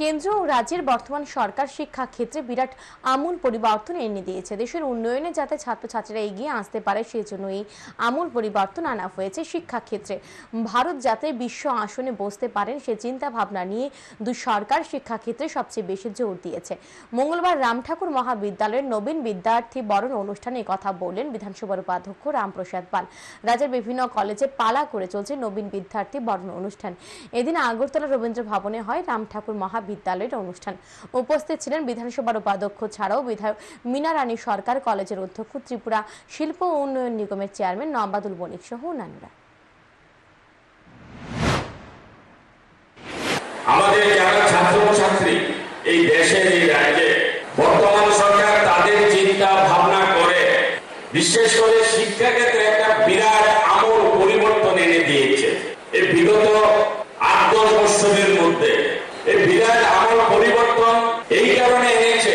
কেন্দ্র ও রাজ্যের বর্তমান সরকার শিক্ষা ক্ষেত্রে বিরাট আমূল পরিবর্তন এনে দিয়েছে। দেশের উন্নয়নে যাতে ছাত্রছাত্রীরা এগিয়ে আসতে পারে সেজন্য এই আমূল পরিবর্তন আনা হয়েছে শিক্ষা ক্ষেত্রে। ভারত যাতে বিশ্ব আসনে বসতে পারেন সে চিন্তা ভাবনা নিয়ে সরকার শিক্ষা ক্ষেত্রে সবচেয়ে বেশি জোর দিয়েছে। মঙ্গলবার রামঠাকুর মহাবিদ্যালয়ের নবীন বিদ্যার্থী বরণ অনুষ্ঠানে কথা বললেন বিধানসভার উপাধ্যক্ষ রামপ্রসাদ পাল। রাজ্যের বিভিন্ন কলেজে পালা করে চলছে নবীন বিদ্যার্থী বরণ অনুষ্ঠান। এদিন আগরতলা রবীন্দ্র ভবনে হয় রামঠাকুর মহাবিদ্যালয়ের অনুষ্ঠান। উপস্থিত ছিলেন বিধানসভার উপাধ্যক্ষ ছাড়াও বিধায়ক মীনা রানী সরকার, কলেজের অধ্যক্ষ, ত্রিপুরা শিল্প উন্নয়ন নিগমের চেয়ারম্যান নবাদুল বণিক সহ অন্যান্যরা। আমাদের যারা ছাত্রছাত্রী এই দেশের এই রাজ্যে বর্তমান সরকার তাদের চিন্তা ভাবনা করে বিশেষ করে শিক্ষা ক্ষেত্রে একটা বিরাট আমূল পরিবর্তন এনে দিয়েছে। এই বিগত 8-10 বছরের মধ্যে এই বিরাট আমূল পরিবর্তন এই কারণে এনেছে